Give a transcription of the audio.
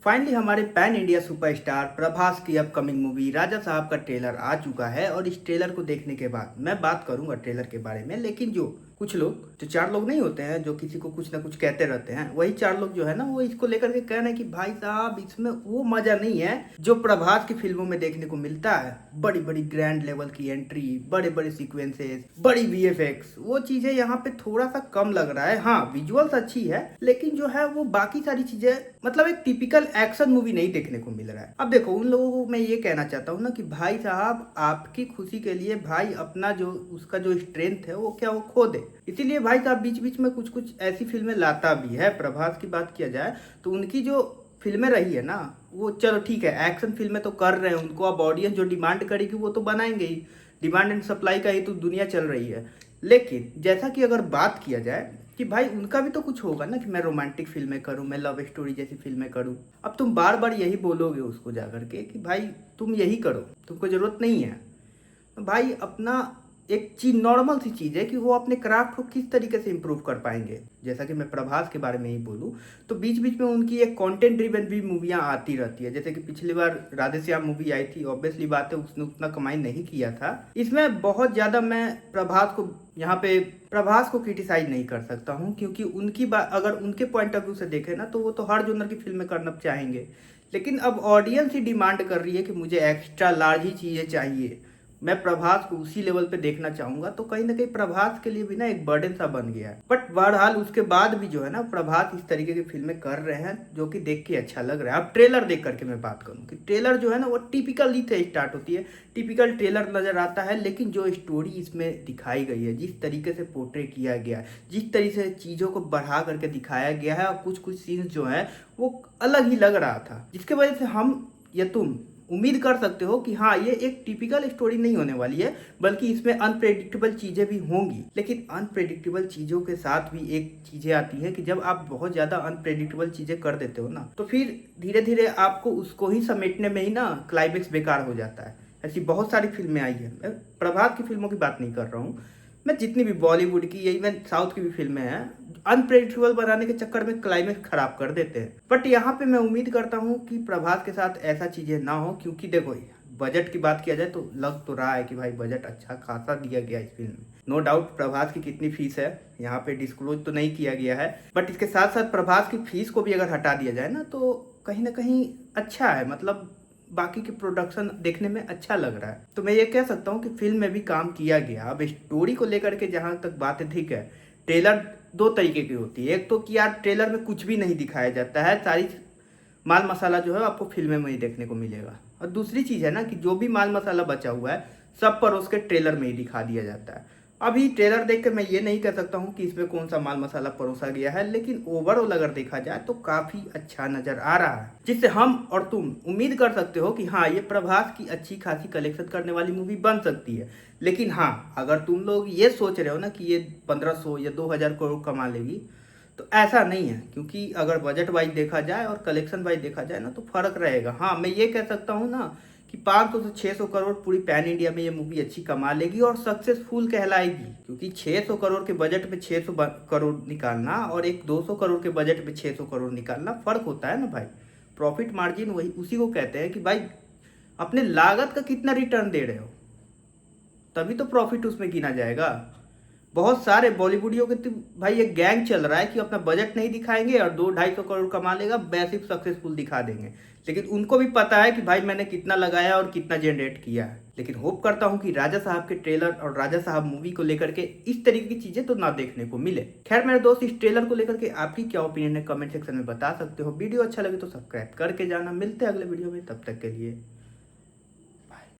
Finally हमारे pan India superstar Prabhas की upcoming movie राजा साहब का ट्रेलर आ चुका है और इस ट्रेलर को देखने के बाद मैं बात करूंगा ट्रेलर के बारे में। लेकिन जो कुछ लोग जो चार लोग नहीं होते हैं जो किसी को कुछ ना कुछ कहते रहते हैं, वही चार लोग जो है ना वो इसको लेकर के कह रहे हैं कि भाई साहब इसमें वो मजा नहीं है जो प्रभास की फिल्मों में देखने को मिलता है। बड़ी बड़ी ग्रैंड लेवल की एंट्री, बड़े बड़े सीक्वेंसेस, बड़ी वीएफएक्स, वो चीजें यहाँ पे थोड़ा सा कम लग रहा है। हाँ, विजुअल्स अच्छी है लेकिन जो है वो बाकी सारी चीजें मतलब एक टिपिकल एक्शन मूवी नहीं देखने को मिल रहा है। अब देखो उन लोगों को मैं ये कहना चाहता हूँ ना कि भाई साहब आपकी खुशी के लिए भाई अपना जो उसका जो स्ट्रेंथ है वो क्या वो खो दे। इसीलिए भाई साहब बीच बीच में कुछ कुछ ऐसी फिल्में लाता भी है। प्रभास की बात किया जाए तो उनकी जो फिल्में रही है ना वो चलो ठीक है, एक्शन फिल्में तो कर रहे हैं, उनको अब ऑडियंस जो डिमांड करेगी वो तो बनाएंगे ही। डिमांड एंड सप्लाई का ही तो दुनिया चल रही है। लेकिन जैसा कि अगर बात किया जाए कि भाई उनका भी तो कुछ होगा ना कि मैं रोमांटिक फिल्में करूं, मैं लव स्टोरी जैसी फिल्में करूं। अब तुम बार बार यही बोलोगे उसको जाकर के कि भाई तुम यही करो, तुमको जरूरत नहीं है। तो भाई अपना एक चीज नॉर्मल सी चीज है कि वो अपने क्राफ्ट को किस तरीके से इम्प्रूव कर पाएंगे। जैसा कि मैं प्रभास के बारे में ही बोलूँ तो बीच बीच में उनकी एक कंटेंट ड्रिवन भी मूवियाँ आती रहती है। जैसे कि पिछली बार राधेश्याम मूवी आई थी, ऑब्वियसली बात है उसने उतना कमाई नहीं किया था। इसमें बहुत ज्यादा मैं प्रभास को क्रिटिसाइज नहीं कर सकता हूँ क्योंकि उनकी बात अगर उनके पॉइंट ऑफ व्यू से देखें ना तो वो तो हर जोनर की फिल्में करना चाहेंगे। लेकिन अब ऑडियंस ही डिमांड कर रही है कि मुझे एक्स्ट्रा लार्ज ही चीज़ें चाहिए, मैं प्रभास को उसी लेवल पे देखना चाहूंगा। तो कहीं ना कहीं प्रभास के लिए भी ना एक बर्डन सा बन गया है। बट बहरहाल उसके बाद भी जो है ना प्रभास इस तरीके की फिल्में कर रहे हैं जो कि देख के अच्छा लग रहा है। अब ट्रेलर देख करके मैं बात करूँ कि ट्रेलर जो है ना वो टिपिकली से स्टार्ट होती है, टिपिकल ट्रेलर नजर आता है। लेकिन जो स्टोरी इसमें दिखाई गई है, जिस तरीके से पोर्ट्रे किया गया है, जिस तरीके से चीज़ों को बढ़ा करके दिखाया गया है और कुछ कुछ सीन्स जो है वो अलग ही लग रहा था, जिसके वजह से हम या तुम उम्मीद कर सकते हो कि हाँ ये एक टिपिकल स्टोरी नहीं होने वाली है बल्कि इसमें अनप्रेडिक्टेबल चीजें भी होंगी। लेकिन अनप्रेडिक्टेबल चीजों के साथ भी एक चीजें आती है कि जब आप बहुत ज्यादा अनप्रेडिक्टेबल चीजें कर देते हो ना तो फिर धीरे धीरे आपको उसको ही समेटने में ही ना क्लाइमेक्स बेकार हो जाता है। ऐसी बहुत सारी फिल्में आई है, मैं प्रभास की फिल्मों की बात नहीं कर रहा हूँ, मैं जितनी भी बॉलीवुड की या इवन साउथ की भी फिल्में हैं अनप्रेडिक्टेबल बनाने के चक्कर में क्लाइमेक्स खराब कर देते हैं। बट यहाँ पे मैं उम्मीद करता हूँ कि प्रभास के साथ ऐसा चीजें ना हो क्योंकि देखो बजट की बात किया जाए तो लग तो रहा है कि भाई बजट अच्छा खासा दिया गया इस फिल्म में। नो डाउट प्रभास की कितनी फीस है यहाँ पे डिस्क्लोज तो नहीं किया गया है, बट इसके साथ साथ प्रभास की फीस को भी अगर हटा दिया जाए ना तो कहीं ना कहीं अच्छा है। मतलब बाकी के प्रोडक्शन देखने में अच्छा लग रहा है। तो मैं ये कह सकता हूँ कि फिल्म में भी काम किया गया। अब स्टोरी को लेकर के जहाँ तक बात है ठीक है, ट्रेलर दो तरीके की होती है। एक तो कि यार ट्रेलर में कुछ भी नहीं दिखाया जाता है, सारी माल मसाला जो है आपको फिल्म में ही देखने को मिलेगा। और दूसरी चीज़ है ना कि जो भी माल मसाला बचा हुआ है सब पर उसके ट्रेलर में ही दिखा दिया जाता है। अभी ट्रेलर देख कर मैं ये नहीं कह सकता हूँ कि इसमें कौन सा माल मसाला परोसा गया है, लेकिन ओवरऑल अगर देखा जाए तो काफ़ी अच्छा नज़र आ रहा है, जिससे हम और तुम उम्मीद कर सकते हो कि हाँ ये प्रभास की अच्छी खासी कलेक्शन करने वाली मूवी बन सकती है। लेकिन हाँ अगर तुम लोग ये सोच रहे हो ना कि ये 1500 या 2000 करोड़ कमा लेगी तो ऐसा नहीं है, क्योंकि अगर बजट वाइज देखा जाए और कलेक्शन वाइज देखा जाए ना तो फर्क रहेगा। हाँ मैं ये कह सकता हूँ ना कि 500 से 600 करोड़ पूरी पैन इंडिया में ये मूवी अच्छी कमा लेगी और सक्सेसफुल कहलाएगी। क्योंकि 600 करोड़ के बजट में 600 करोड़ निकालना और एक 200 करोड़ के बजट में 600 करोड़ निकालना फर्क होता है ना भाई। प्रॉफिट मार्जिन वही उसी को कहते हैं कि भाई अपने लागत का कितना रिटर्न दे रहे हो, तभी तो प्रॉफिट उसमें गिना जाएगा। बहुत सारे बॉलीवुडियों के तो भाई एक गैंग चल रहा है कि अपना बजट नहीं दिखाएंगे और 200-250 करोड़ कमा लेगा, मैसिव सक्सेसफुल दिखा देंगे। लेकिन उनको भी पता है कि भाई मैंने कितना लगाया और कितना जनरेट किया है। लेकिन होप करता हूं कि राजा साहब के ट्रेलर और राजा साहब मूवी को लेकर के इस तरीके की चीजें तो ना देखने को मिले। खैर मेरे दोस्त, इस ट्रेलर को लेकर के आपकी क्या ओपिनियन है कमेंट सेक्शन में बता सकते हो। वीडियो अच्छा लगे तो सब्सक्राइब करके जाना। मिलते हैं अगले वीडियो में, तब तक के लिए।